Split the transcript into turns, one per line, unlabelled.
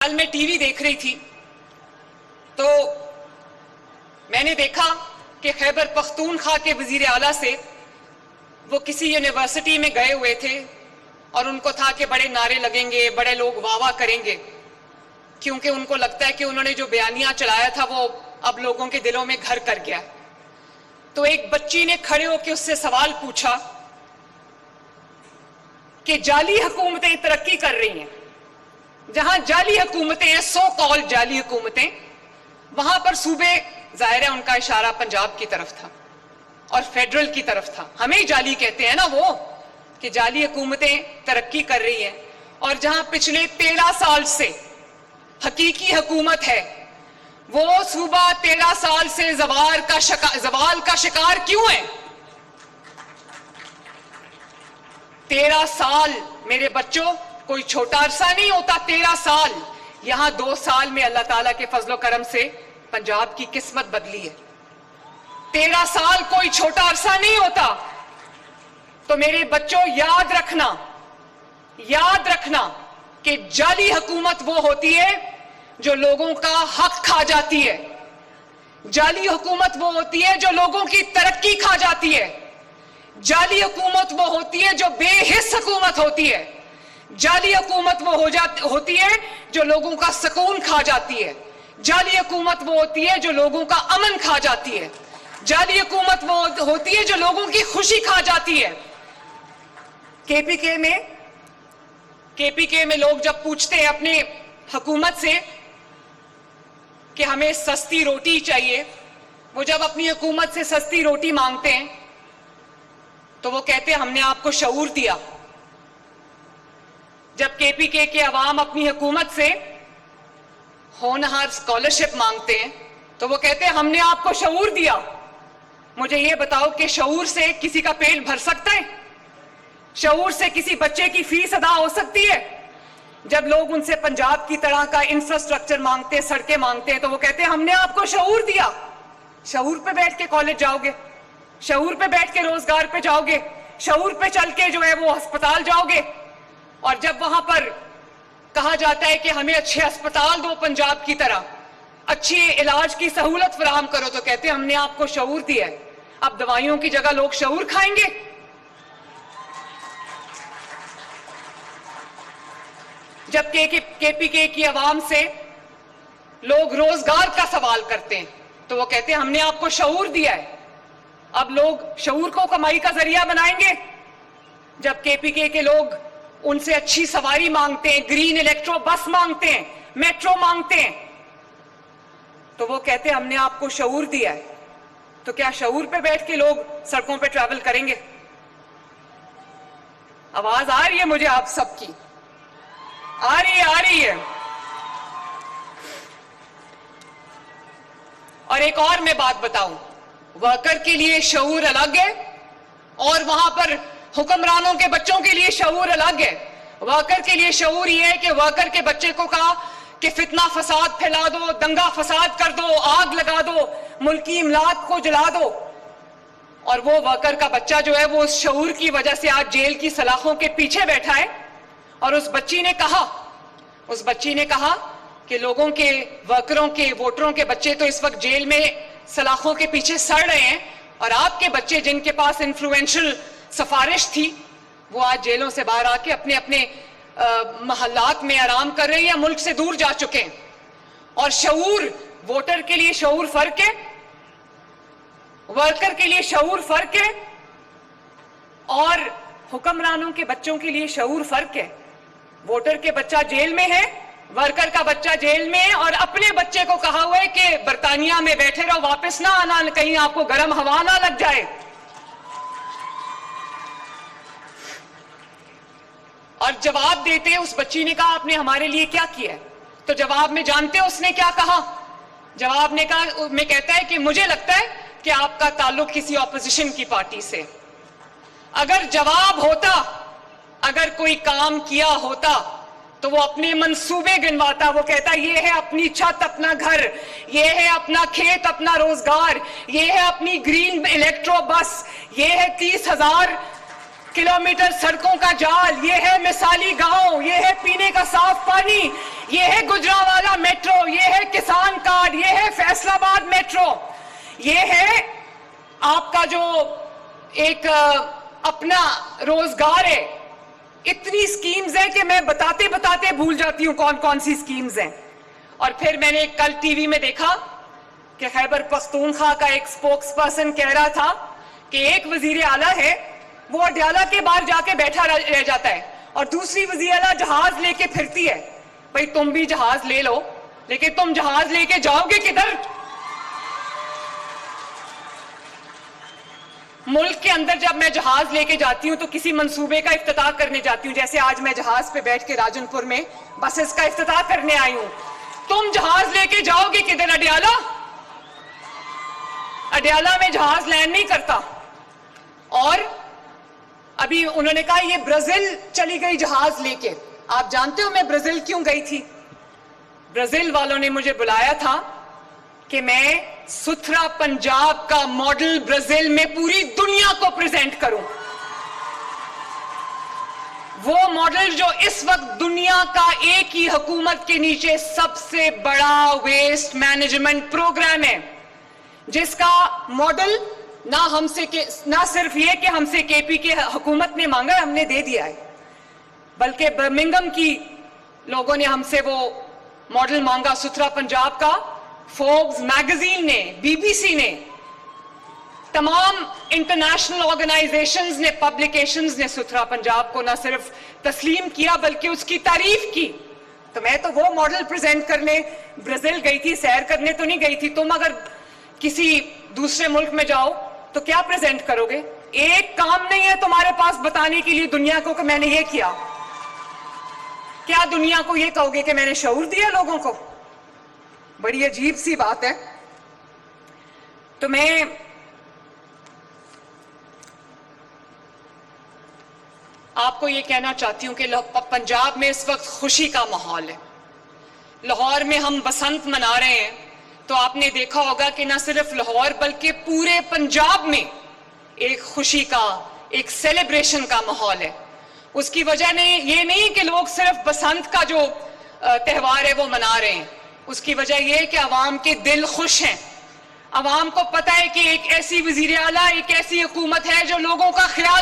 कल मैं टीवी देख रही थी तो मैंने देखा कि खैबर पख्तूनख्वा के वजीर आला से वो किसी यूनिवर्सिटी में गए हुए थे और उनको था कि बड़े नारे लगेंगे, बड़े लोग वाह वाह करेंगे, क्योंकि उनको लगता है कि उन्होंने जो बयानिया चलाया था वो अब लोगों के दिलों में घर कर गया। तो एक बच्ची ने खड़े होकर उससे सवाल पूछा कि जाली हुकूमतें तरक्की कर रही हैं, जहां जाली हुकूमतें हैं, सो कॉल जाली हुकूमतें, वहां पर सूबे, जाहिर है उनका इशारा पंजाब की तरफ था और फेडरल की तरफ था। हमें ही जाली कहते हैं ना वो, कि जाली हुकूमतें तरक्की कर रही हैं, और जहां पिछले 13 साल से हकीकी हुकूमत है, वो सूबा 13 साल से जवाल का शिकार क्यों है? 13 साल मेरे बच्चों कोई छोटा अरसा नहीं होता। 13 साल, यहां 2 साल में अल्लाह ताला के फजलो करम से पंजाब की किस्मत बदली है। 13 साल कोई छोटा अरसा नहीं होता। तो मेरे बच्चों याद रखना कि जाली हुकूमत वो होती है जो लोगों का हक खा जाती है। जाली हुकूमत वो होती है जो लोगों की तरक्की खा जाती है। जाली हुकूमत वो होती है जो बेहिस हुकूमत होती है। जाली हुकूमत वो होती है जो लोगों का सुकून खा जाती है। जाली हुकूमत वो होती है जो लोगों का अमन खा जाती है। जाली हुकूमत वो होती है जो लोगों की खुशी खा जाती है। केपीके में लोग जब पूछते हैं अपने हुकूमत से कि हमें सस्ती रोटी चाहिए, वो जब अपनी हुकूमत से सस्ती रोटी मांगते हैं तो वो कहते हैं हमने आपको शऊर दिया। जब केपीके के अवाम अपनी हुकूमत से होनहार स्कॉलरशिप मांगते हैं तो वो कहते हैं हमने आपको शऊर दिया। मुझे ये बताओ कि शऊर से किसी का पेट भर सकता है? शऊर से किसी बच्चे की फीस अदा हो सकती है? जब लोग उनसे पंजाब की तरह का इंफ्रास्ट्रक्चर मांगते हैं, सड़कें मांगते हैं, तो वो कहते हैं हमने आपको शऊर दिया। शऊर पे बैठ के कॉलेज जाओगे, शऊर पे बैठ के रोजगार पे जाओगे, शऊर पे चल के जो है वो अस्पताल जाओगे। और जब वहां पर कहा जाता है कि हमें अच्छे अस्पताल दो, पंजाब की तरह अच्छी इलाज की सहूलत फराहम करो, तो कहते हैं हमने आपको शऊर दिया है। अब दवाइयों की जगह लोग शऊर खाएंगे। जब केपीके की आवाम से लोग रोजगार का सवाल करते हैं तो वो कहते हैं हमने आपको शऊर दिया है। अब लोग शऊर को कमाई का जरिया बनाएंगे। जब केपीके के लोग उनसे अच्छी सवारी मांगते हैं, ग्रीन इलेक्ट्रो बस मांगते हैं, मेट्रो मांगते हैं, तो वो कहते हैं हमने आपको शऊर दिया है। तो क्या शऊर पे बैठ के लोग सड़कों पे ट्रैवल करेंगे? आवाज आ रही है मुझे आप सबकी? आ रही है। और एक और मैं बात बताऊं, वर्कर के लिए शऊर अलग है और वहां पर हुक्मरानों के बच्चों के लिए शऊर अलग है। वर्कर के लिए शऊर यह है कि वर्कर के बच्चे को कहा कि फितना फसाद फैला दो, दंगा फसाद कर दो, आग लगा दो, मुल्की इमलाक को जला दो। और वो वर्कर का बच्चा जो है वो उस शऊर की वजह से आज जेल की सलाखों के पीछे बैठा है। और उस बच्ची ने कहा कि लोगों के, वर्करों के, वोटरों के बच्चे तो इस वक्त जेल में सलाखों के पीछे सड़ रहे हैं, और आपके बच्चे जिनके पास इन्फ्लुएंशियल सफारिश थी वो आज जेलों से बाहर आके अपने अपने महल्लात में आराम कर रहे हैं या मुल्क से दूर जा चुके हैं। और शऊर, वोटर के लिए शऊर फर्क है, वर्कर के लिए शऊर फर्क है, और हुक्मरानों के बच्चों के लिए शऊर फर्क है। वोटर के बच्चा जेल में है, वर्कर का बच्चा जेल में है, और अपने बच्चे को कहा हुआ है कि बर्तानिया में बैठे रहो, वापस ना आना, कहीं आपको गर्म हवा ना लग जाए। और जवाब देते उस बच्ची ने कहा आपने हमारे लिए क्या किया है? तो जवाब में जानते उसने क्या कहा? जवाब में कहता है कि मुझे लगता है कि आपका ताल्लुक किसी ऑपोजिशन की पार्टी से। अगर जवाब होता, अगर कोई काम किया होता तो वो अपने मंसूबे गिनवाता। वो कहता ये है अपनी छत, अपना घर, ये है अपना खेत, अपना रोजगार, ये है अपनी ग्रीन इलेक्ट्रो बस, ये है 30,000 किलोमीटर सड़कों का जाल, ये है मिसाली गांव, ये है पीने का साफ पानी, ये है गुजरांवाला मेट्रो, ये है किसान कार्ड, ये है फैसलाबाद मेट्रो, ये है आपका जो एक अपना रोजगार है। इतनी स्कीम्स हैं कि मैं बताते बताते भूल जाती हूं कौन कौन सी स्कीम्स हैं। और फिर मैंने कल टीवी में देखा कि खैबर पख्तूनख्वा का एक स्पोक्स पर्सन कह रहा था कि एक वजीर आला है वो अडयाला के बाहर जाके बैठा रह जाता है और दूसरी वजीर आला जहाज लेके फिरती है। भाई तुम भी जहाज ले लो, लेकिन तुम जहाज लेके जाओगे किधर? मुल्क के अंदर जब मैं जहाज लेके जाती हूं तो किसी मंसूबे का इफ्तिताह करने जाती हूं, जैसे आज मैं जहाज पे बैठ के राजनपुर में बसेस का इफ्तिताह करने आई हूं। तुम जहाज लेके जाओगे किधर? अडयाला? अडयाला में जहाज लैंड नहीं करता। और अभी उन्होंने कहा ये ब्राजील चली गई जहाज लेके। आप जानते हो मैं ब्राजील क्यों गई थी? ब्राजील वालों ने मुझे बुलाया था कि मैं सुथरा पंजाब का मॉडल ब्राजील में पूरी दुनिया को प्रेजेंट करूं। वो मॉडल जो इस वक्त दुनिया का एक ही हुकूमत के नीचे सबसे बड़ा वेस्ट मैनेजमेंट प्रोग्राम है, जिसका मॉडल ना सिर्फ ये कि हमसे केपी के हुकूमत ने मांगा, हमने दे दिया है, बल्कि बर्मिंघम की लोगों ने हमसे वो मॉडल मांगा सुथरा पंजाब का। फोर्ब्स मैगजीन ने, बीबीसी ने, तमाम इंटरनेशनल ऑर्गेनाइजेशंस ने, पब्लिकेशंस ने सुथरा पंजाब को न सिर्फ तस्लीम किया बल्कि उसकी तारीफ की। तो मैं तो वो मॉडल प्रेजेंट करने ब्राजील गई थी, सैर करने तो नहीं गई थी। तुम अगर किसी दूसरे मुल्क में जाओ तो क्या प्रेजेंट करोगे? एक काम नहीं है तुम्हारे पास बताने के लिए दुनिया को कि मैंने ये किया। क्या दुनिया को ये कहोगे कि मैंने शऊर दिया लोगों को? बड़ी अजीब सी बात है। तो मैं आपको ये कहना चाहती हूं कि पंजाब में इस वक्त खुशी का माहौल है। लाहौर में हम बसंत मना रहे हैं, तो आपने देखा होगा कि न सिर्फ लाहौर बल्कि पूरे पंजाब में एक खुशी का, एक सेलिब्रेशन का माहौल है। उसकी वजह ने ये नहीं कि लोग सिर्फ बसंत का जो त्यौहार है वो मना रहे हैं, उसकी वजह यह है कि अवाम के दिल खुश हैं। अवाम को पता है कि एक ऐसी वजीर आला, एक ऐसी हुकूमत है जो लोगों का ख्याल